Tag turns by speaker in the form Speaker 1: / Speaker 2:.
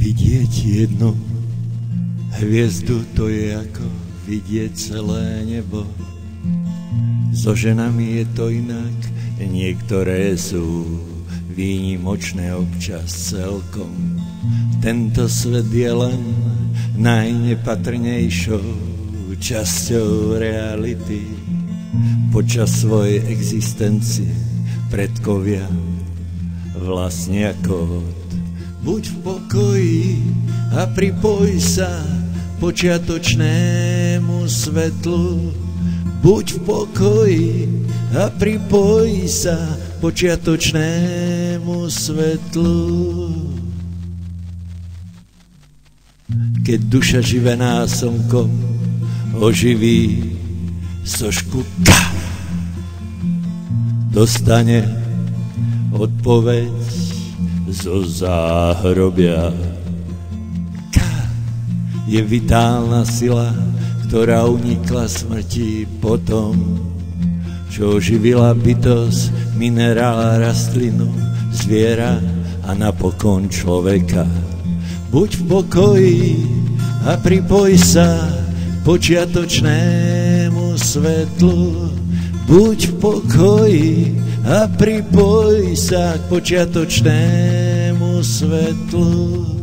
Speaker 1: Vidieť jednu hviezdu, to je ako vidieť celé nebo. So ženami je to inak, niektoré sú výnimočné, občas celkom. Tento svet je len najnepatrnejšou časťou reality. Počas svojej existencie predkovia vlastne ako buď v pokoji a pripoj sa počiatočnému svetlu. Buď v pokoji a pripoj sa počiatočnému svetlu. Keď duša živená slnkom oživí sošku K, dostane odpoveď zo záhrobia. K je vitálna sila, ktorá unikla smrti potom, čo oživila bytosť, minerál, rastlinu, zviera a napokon človeka. Buď v pokoji a pripoj sa počiatočnému svetlu. Buď v pokoji a pripoj sa k počiatočnému svetlu.